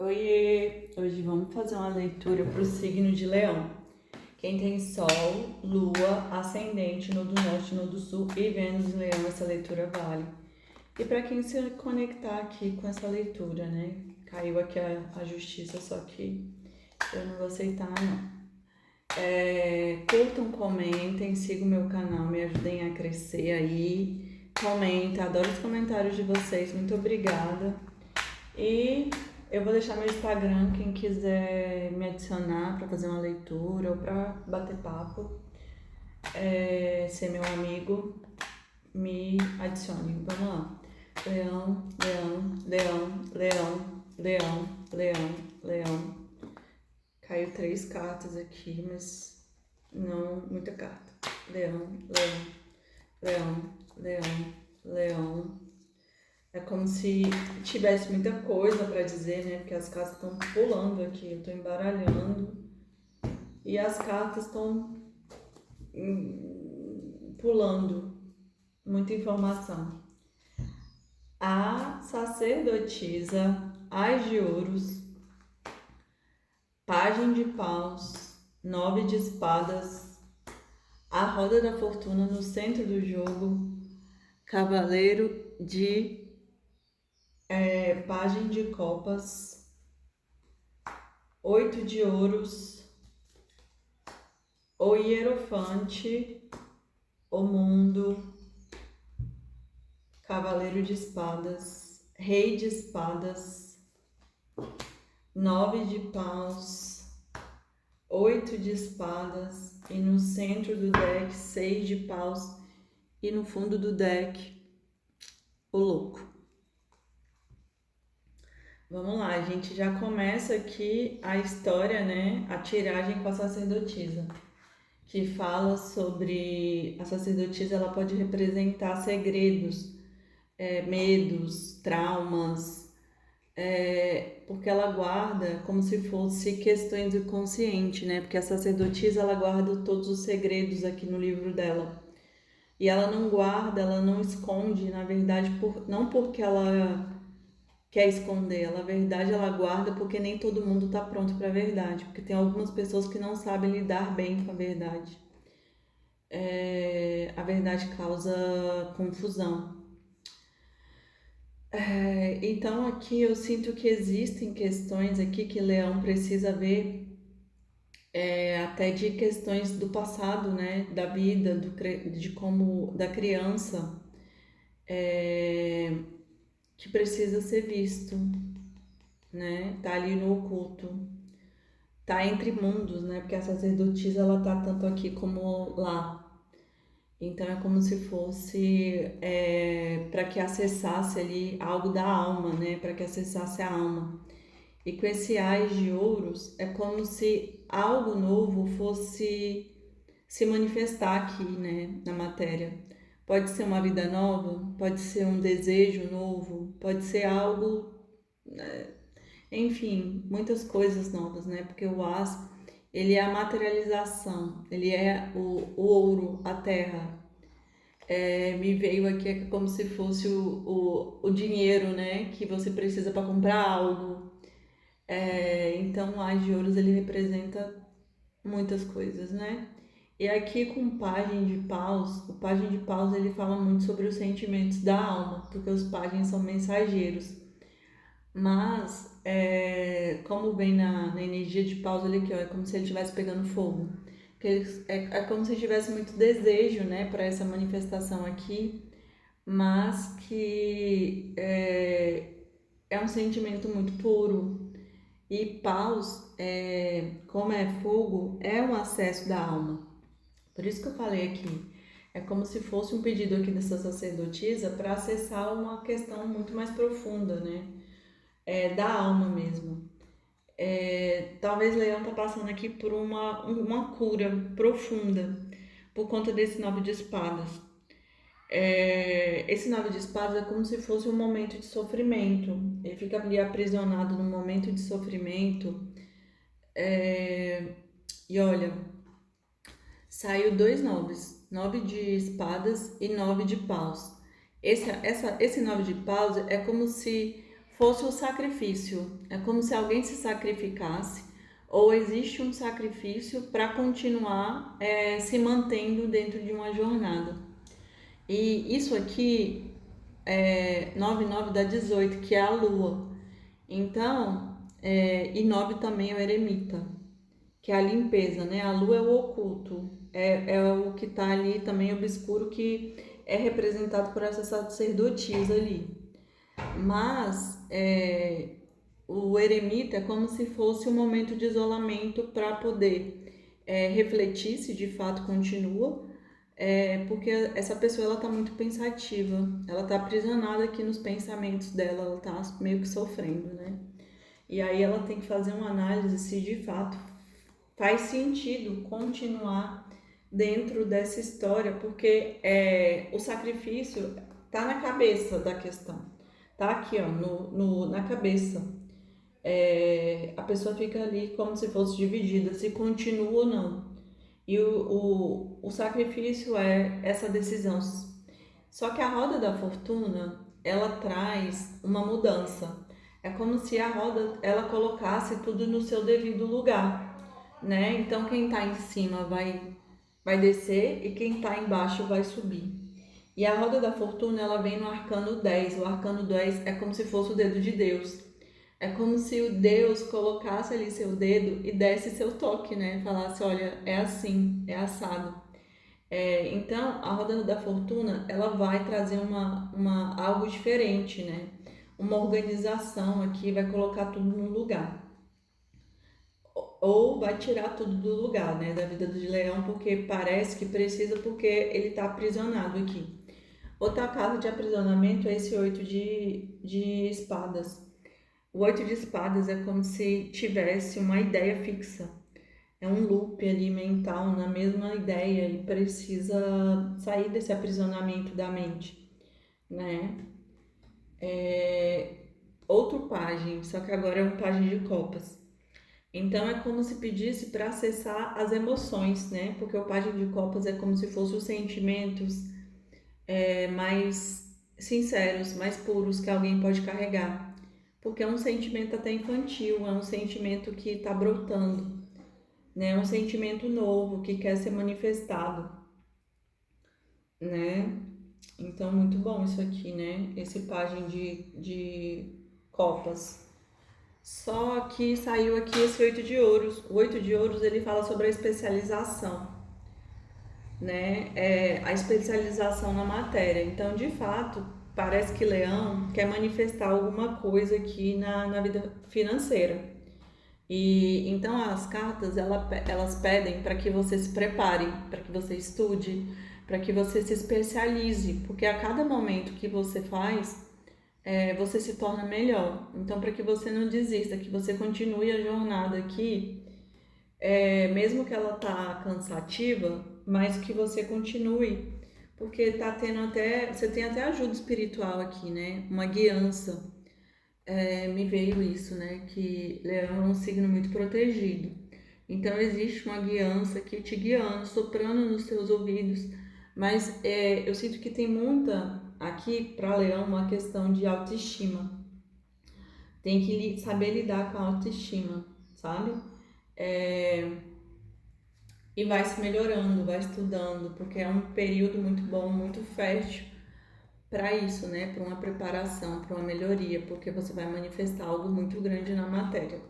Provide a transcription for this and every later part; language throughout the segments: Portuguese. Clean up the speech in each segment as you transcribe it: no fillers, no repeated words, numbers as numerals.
Oiê! Hoje vamos fazer uma leitura para o signo de Leão. Quem tem Sol, Lua, Ascendente no do Norte, no do Sul e Vênus em Leão, essa leitura vale. E para quem se conectar aqui com essa leitura, né? Caiu aqui a justiça, só que eu não vou aceitar, não. Curtam, comentem, sigam o meu canal, me ajudem a crescer aí. Comenta, adoro os comentários de vocês, muito obrigada. E eu vou deixar meu Instagram, quem quiser me adicionar para fazer uma leitura ou para bater papo, ser meu amigo, me adicione. Vamos lá. Leão, leão, leão, leão, leão, leão, leão. Caiu 3 cartas aqui, mas não muita carta. Leão, leão, leão, leão, leão. É como se tivesse muita coisa para dizer, né? Porque as cartas estão pulando aqui, eu estou embaralhando e as cartas estão pulando. Muita informação. A sacerdotisa, as de ouros, pajem de paus, 9 de espadas, a roda da fortuna no centro do jogo, cavaleiro de pajem de copas, 8 de ouros, o hierofante, o mundo, cavaleiro de espadas, rei de espadas, 9 de paus, 8 de espadas e no centro do deck 6 de paus e no fundo do deck o louco. Vamos lá, a gente já começa aqui a história, né? A tiragem com a sacerdotisa, que fala sobre a sacerdotisa, ela pode representar segredos, medos, traumas, porque ela guarda como se fosse questões do consciente, né? Porque a sacerdotisa, ela guarda todos os segredos aqui no livro dela. E ela não guarda, ela não esconde, na verdade, não porque ela quer esconder, ela, na verdade, ela guarda porque nem todo mundo está pronto para a verdade, porque tem algumas pessoas que não sabem lidar bem com a verdade. A verdade causa confusão. Então aqui eu sinto que existem questões aqui que Leão precisa ver, até de questões do passado, né, da vida, de como da criança, que precisa ser visto, né, tá ali no oculto, tá entre mundos, né, porque a sacerdotisa ela tá tanto aqui como lá. Então é como se fosse para que acessasse ali algo da alma, né, para que acessasse a alma. E com esse ás de ouros, é como se algo novo fosse se manifestar aqui, né, na matéria. Pode ser uma vida nova, pode ser um desejo novo, pode ser algo, enfim, muitas coisas novas, né? Porque o ás, ele é a materialização, ele é o ouro, a terra. Me veio aqui como se fosse o dinheiro, né? Que você precisa para comprar algo. Então, o Ás de Ouros ele representa muitas coisas, né? E aqui com o Pajem de Paus, o Pajem de Paus ele fala muito sobre os sentimentos da alma, porque os pajens são mensageiros. Mas, como vem na energia de Paus, olha aqui, ó, é como se ele estivesse pegando fogo. É como se tivesse muito desejo, né, para essa manifestação aqui, mas que é um sentimento muito puro. E paus, como é fogo, é um acesso da alma. Por isso que eu falei aqui, é como se fosse um pedido aqui dessa sacerdotisa para acessar uma questão muito mais profunda, né? Da alma mesmo. Talvez Leão tá passando aqui por uma cura profunda por conta desse 9 de espadas. Esse 9 de espadas é como se fosse um momento de sofrimento. Ele fica ali aprisionado num momento de sofrimento. E olha, saiu 2 noves, 9 de espadas e 9 de paus. Esse 9 de paus é como se fosse o sacrifício. É como se alguém se sacrificasse, ou existe um sacrifício para continuar se mantendo dentro de uma jornada. E isso aqui é 99 dá 18, que é a lua. Então, e 9 também é o eremita, que é a limpeza, né? A lua é o oculto, é o que está ali também obscuro, que é representado por essas sacerdotisas ali. Mas o eremita é como se fosse um momento de isolamento para poder refletir se de fato continua, porque essa pessoa ela está muito pensativa, ela está aprisionada aqui nos pensamentos dela, ela está meio que sofrendo, né? E aí ela tem que fazer uma análise se de fato faz sentido continuar dentro dessa história, porque o sacrifício está na cabeça da questão, tá aqui ó, na cabeça. A pessoa fica ali como se fosse dividida, se continua ou não. E o sacrifício é essa decisão. Só que a roda da fortuna, ela traz uma mudança. É como se a roda, ela colocasse tudo no seu devido lugar, né? Então quem está em cima vai descer e quem está embaixo vai subir. E a roda da fortuna, ela vem no arcano 10. O arcano 10 é como se fosse o dedo de Deus. É como se o Deus colocasse ali seu dedo e desse seu toque, né? Falasse, olha, é assim, é assado. Então, a roda da fortuna, ela vai trazer algo diferente, né? Uma organização aqui, vai colocar tudo no lugar. Ou vai tirar tudo do lugar, né? Da vida do leão, porque parece que precisa, porque ele está aprisionado aqui. Outra casa de aprisionamento é esse 8 de espadas. O 8 de espadas é como se tivesse uma ideia fixa. É um loop ali mental na mesma ideia e precisa sair desse aprisionamento da mente, né? Outro pajem, só que agora é um pajem de copas. Então é como se pedisse para acessar as emoções, né? Porque o pajem de copas é como se fossem os sentimentos mais sinceros, mais puros que alguém pode carregar. Porque é um sentimento até infantil, é um sentimento que está brotando, né? É um sentimento novo que quer ser manifestado, né? Então, muito bom isso aqui, né? Esse pajem de copas. Só que saiu aqui esse 8 de ouros. O 8 de ouros, ele fala sobre a especialização, né? A especialização na matéria. Então, de fato, parece que Leão quer manifestar alguma coisa aqui na vida financeira. E então as cartas elas pedem para que você se prepare, para que você estude, para que você se especialize, porque a cada momento que você faz, você se torna melhor. Então, para que você não desista, que você continue a jornada aqui, mesmo que ela tá cansativa, mas que você continue, porque tá tendo você tem até ajuda espiritual aqui, né? Uma guiança. Me veio isso, né? Que Leão é um signo muito protegido. Então existe uma guiança aqui te guiando, soprando nos seus ouvidos. Mas eu sinto que tem muita aqui para Leão uma questão de autoestima. Tem que saber lidar com a autoestima, sabe? E vai se melhorando, vai estudando, porque é um período muito bom, muito fértil para isso, né? Para uma preparação, para uma melhoria, porque você vai manifestar algo muito grande na matéria.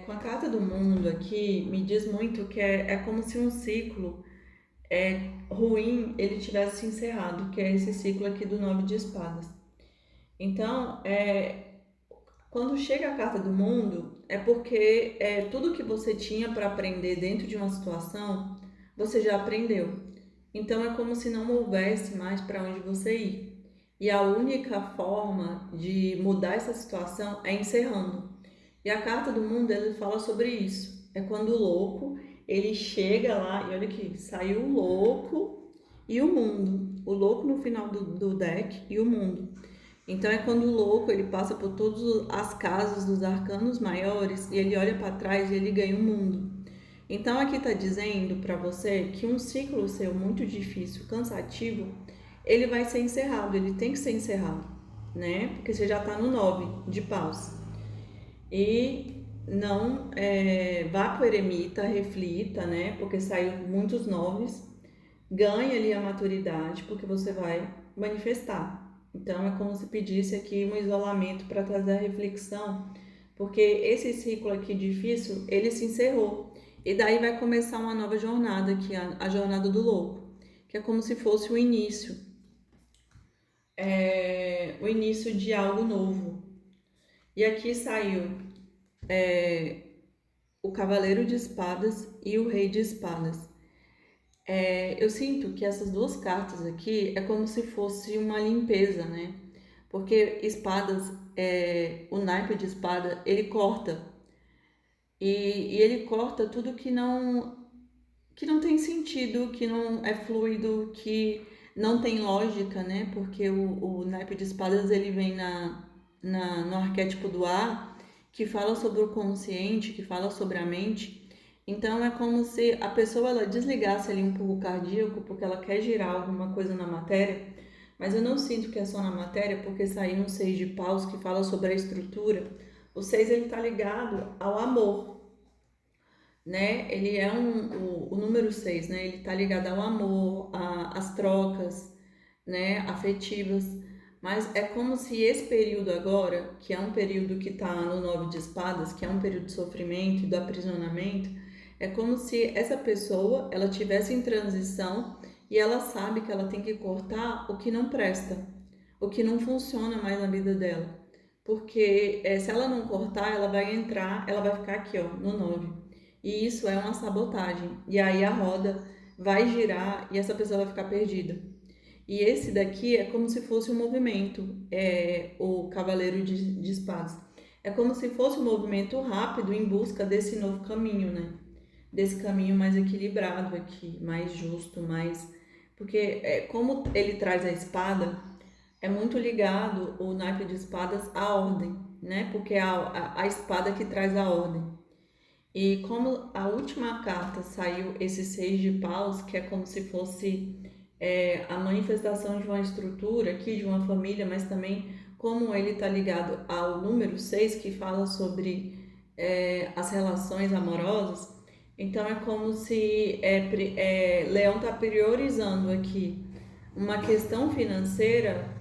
Com a carta do mundo aqui, me diz muito que é como se um ciclo ruim ele tivesse se encerrado, que é esse ciclo aqui do 9 de espadas. Então, quando chega a carta do mundo, é porque tudo que você tinha para aprender dentro de uma situação, você já aprendeu. Então é como se não houvesse mais para onde você ir. E a única forma de mudar essa situação é encerrando. E a carta do mundo, ele fala sobre isso. É quando o louco, ele chega lá e olha aqui, saiu o louco e o mundo. O louco no final do deck e o mundo. Então é quando o louco, ele passa por todas as casas dos arcanos maiores e ele olha para trás e ele ganha o mundo. Então aqui está dizendo para você que um ciclo seu muito difícil, cansativo, ele vai ser encerrado, ele tem que ser encerrado. né? Porque você já tá no 9 de paus. E não vá para o eremita, reflita, né? Porque saiu muitos noves. Ganhe ali a maturidade, porque você vai manifestar. Então é como se pedisse aqui um isolamento para trazer a reflexão, porque esse ciclo aqui difícil, ele se encerrou. E daí vai começar uma nova jornada, que é a jornada do louco, que é como se fosse o início de algo novo. E aqui saiu o Cavaleiro de Espadas e o Rei de Espadas. Eu sinto que essas duas cartas aqui é como se fosse uma limpeza, né? Porque espadas, o naipe de espada, ele corta. E ele corta tudo que não tem sentido, que não é fluido, que não tem lógica, né? Porque o naipe de espadas ele vem no arquétipo do ar, que fala sobre o consciente, que fala sobre a mente. Então é como se a pessoa ela desligasse ali um pouco cardíaco, porque ela quer girar alguma coisa na matéria, mas eu não sinto que é só na matéria, porque saiu um 6 de paus que fala sobre a estrutura. O 6 ele tá ligado ao amor, né? Ele é o número 6, né? Ele tá ligado ao amor, às trocas, né? Afetivas. Mas é como se esse período agora, que é um período que tá no 9 de espadas, que é um período de sofrimento e do aprisionamento, é como se essa pessoa, ela tivesse em transição e ela sabe que ela tem que cortar o que não presta, o que não funciona mais na vida dela. Porque se ela não cortar, ela vai entrar, ela vai ficar aqui, ó, no 9. E isso é uma sabotagem. E aí a roda vai girar e essa pessoa vai ficar perdida. E esse daqui é como se fosse um movimento, o Cavaleiro de Espadas. É como se fosse um movimento rápido em busca desse novo caminho, né? Desse caminho mais equilibrado aqui, mais justo, mais. Porque como ele traz a espada, é muito ligado o naipe de espadas à ordem, né? Porque é a espada que traz a ordem. E como a última carta saiu esse 6 de paus, que é como se fosse a manifestação de uma estrutura aqui, de uma família, mas também como ele está ligado ao número 6 que fala sobre as relações amorosas, então é como se Leão está priorizando aqui uma questão financeira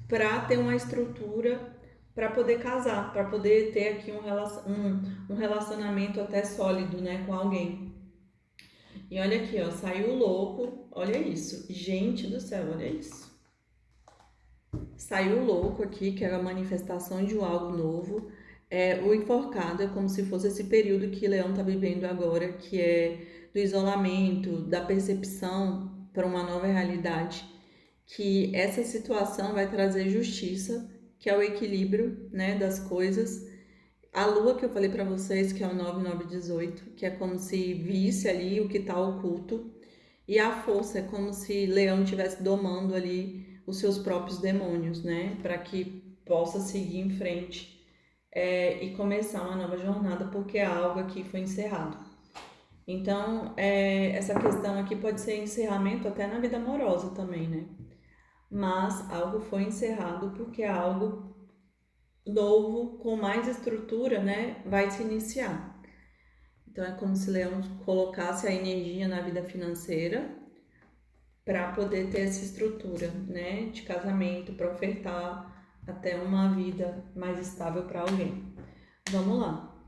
para ter uma estrutura para poder casar, para poder ter aqui um relacionamento até sólido, né, com alguém. E olha aqui, ó, saiu o louco, olha isso, gente do céu, olha isso. Saiu o louco aqui, que é a manifestação de algo novo. O enforcado é como se fosse esse período que Leão está vivendo agora, que é do isolamento, da percepção para uma nova realidade, que essa situação vai trazer justiça, que é o equilíbrio, né, das coisas. A lua que eu falei para vocês, que é o 9918, que é como se visse ali o que está oculto, e a força é como se Leão estivesse domando ali os seus próprios demônios, né, para que possa seguir em frente e começar uma nova jornada, porque algo aqui foi encerrado. Então, essa questão aqui pode ser encerramento até na vida amorosa também, né? Mas algo foi encerrado porque algo novo, com mais estrutura, né, vai se iniciar. Então é como se Leão colocasse a energia na vida financeira para poder ter essa estrutura, né, de casamento, para ofertar até uma vida mais estável para alguém. Vamos lá.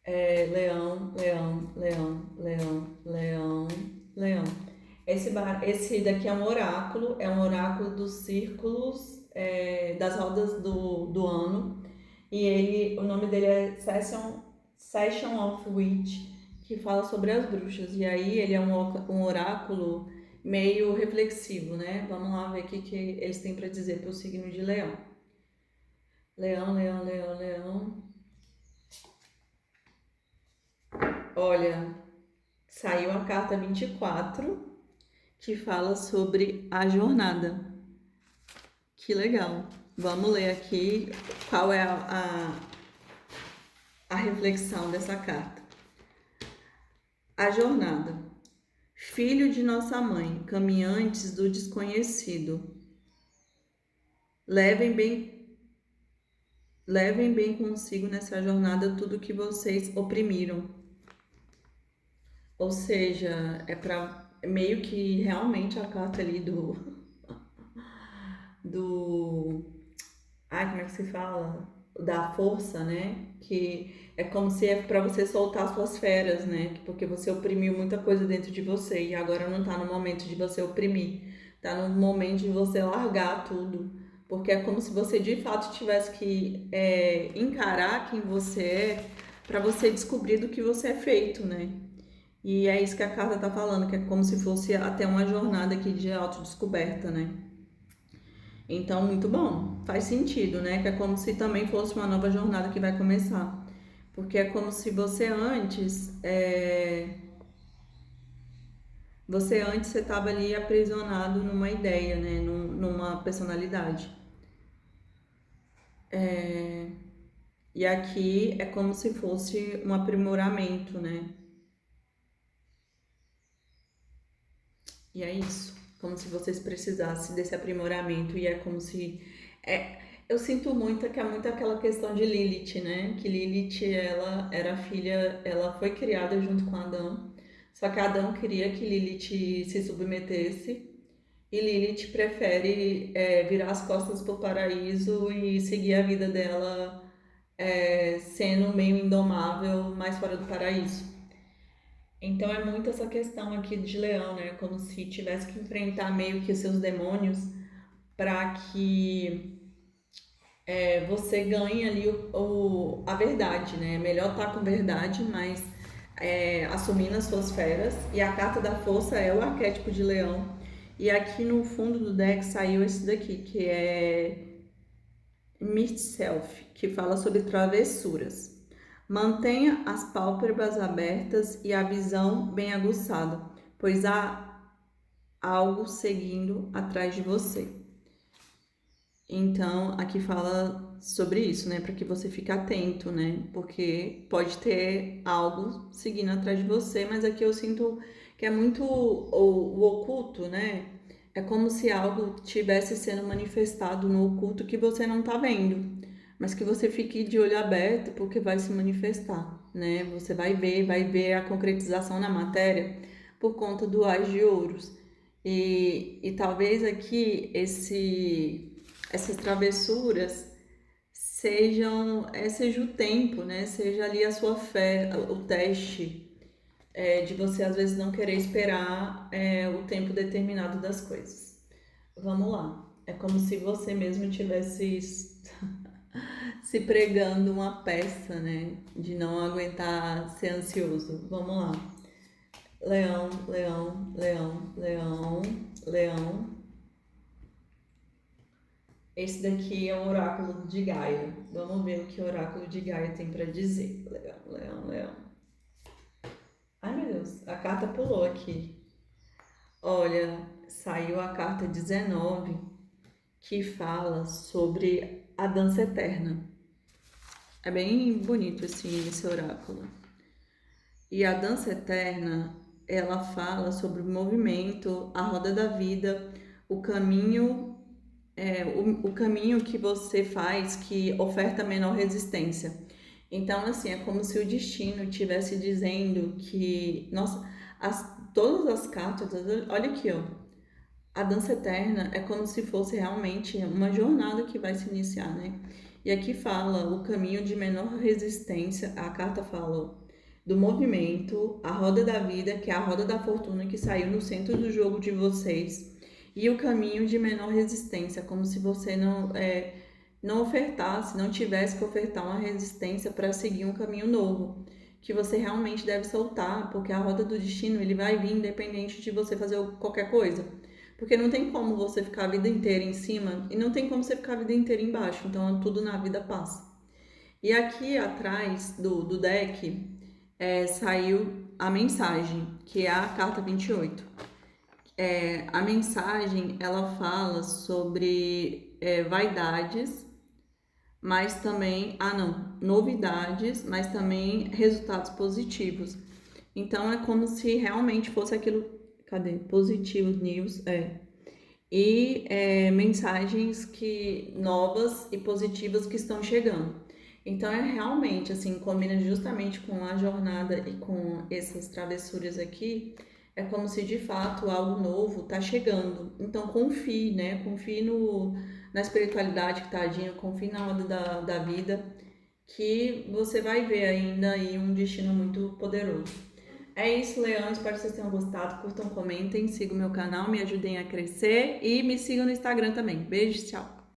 Leão, leão, leão, leão, leão, leão. Esse daqui é um oráculo dos círculos, das rodas do ano. E o nome dele é Session of Witch, que fala sobre as bruxas. E aí ele é um oráculo meio reflexivo, né? Vamos lá ver o que eles têm para dizer para o signo de Leão. Leão, leão, leão, leão. Olha, saiu a carta 24, que fala sobre a jornada. Que legal. Vamos ler aqui qual é a reflexão dessa carta. A jornada. Filho de nossa mãe, caminhantes do desconhecido. Levem bem levem bem consigo nessa jornada tudo que vocês oprimiram. Ou seja, é para meio que realmente a carta ali do ai, como é que se fala? Da força, né? Que é como se é para você soltar suas feras, né? Porque você oprimiu muita coisa dentro de você e agora não tá no momento de você oprimir. Tá no momento de você largar tudo. Porque é como se você de fato tivesse que encarar quem você é para você descobrir do que você é feito, né? E é isso que a carta tá falando, que é como se fosse até uma jornada aqui de autodescoberta, né? Então, muito bom. Faz sentido, né? Que é como se também fosse uma nova jornada que vai começar. Porque é como se você estava ali aprisionado numa ideia, né? Numa personalidade. E aqui é como se fosse um aprimoramento, né? E é isso. Como se vocês precisassem desse aprimoramento. E é como se. Eu sinto muito que é muito aquela questão de Lilith, né? Que Lilith, ela era filha, ela foi criada junto com Adão. Só que Adão queria que Lilith se submetesse. E Lilith prefere virar as costas pro paraíso e seguir a vida dela sendo meio indomável, mais fora do paraíso. Então é muito essa questão aqui de Leão, né? Como se tivesse que enfrentar meio que os seus demônios para que você ganhe ali a verdade, né? É melhor estar com verdade, mas assumindo as suas feras. E a carta da força é o arquétipo de Leão. E aqui no fundo do deck saiu esse daqui, que é Meet Self, que fala sobre travessuras. Mantenha as pálpebras abertas e a visão bem aguçada, pois há algo seguindo atrás de você. Então, aqui fala sobre isso, né? Para que você fique atento, né? Porque pode ter algo seguindo atrás de você, mas aqui eu sinto que é muito o oculto, né? É como se algo tivesse sendo manifestado no oculto que você não tá vendo, mas que você fique de olho aberto porque vai se manifestar, né? Você vai ver a concretização na matéria por conta do Ás de Ouros. E talvez aqui essas travessuras seja o tempo, né? Seja ali a sua fé, o teste de você às vezes não querer esperar o tempo determinado das coisas. Vamos lá. É como se você mesmo tivesse se pregando uma peça, né? De não aguentar ser ansioso. Vamos lá. Leão, leão, leão, leão, leão. Esse daqui é o oráculo de Gaia. Vamos ver o que o oráculo de Gaia tem para dizer. Leão, leão, leão. Ai, meu Deus, a carta pulou aqui. Olha, saiu a carta 19, que fala sobre a dança eterna. É bem bonito esse oráculo. E a dança eterna, ela fala sobre o movimento, a roda da vida, o caminho, o caminho que você faz que oferta menor resistência. Então, assim, é como se o destino estivesse dizendo que, nossa, todas as cartas, olha aqui, ó, a dança eterna é como se fosse realmente uma jornada que vai se iniciar, né? E aqui fala o caminho de menor resistência, a carta fala do movimento, a roda da vida, que é a roda da fortuna que saiu no centro do jogo de vocês, e o caminho de menor resistência, como se você não ofertasse, não tivesse que ofertar uma resistência para seguir um caminho novo, que você realmente deve soltar, porque a roda do destino ele vai vir independente de você fazer qualquer coisa. Porque não tem como você ficar a vida inteira em cima e não tem como você ficar a vida inteira embaixo. Então tudo na vida passa. E aqui atrás do deck saiu a mensagem, que é a carta 28. A mensagem ela fala sobre vaidades, mas também, novidades, mas também resultados positivos. Então é como se realmente fosse aquilo, cadê? Positivos news, e mensagens que novas e positivas que estão chegando. Então é realmente assim, combina justamente com a jornada e com essas travessuras aqui, é como se de fato algo novo tá chegando. Então confie, né? Confie na espiritualidade que tá agindo, confie na ordem da vida, que você vai ver ainda aí um destino muito poderoso. É isso, Leão. Espero que vocês tenham gostado. Curtam, comentem, sigam meu canal, me ajudem a crescer e me sigam no Instagram também. Beijo, tchau!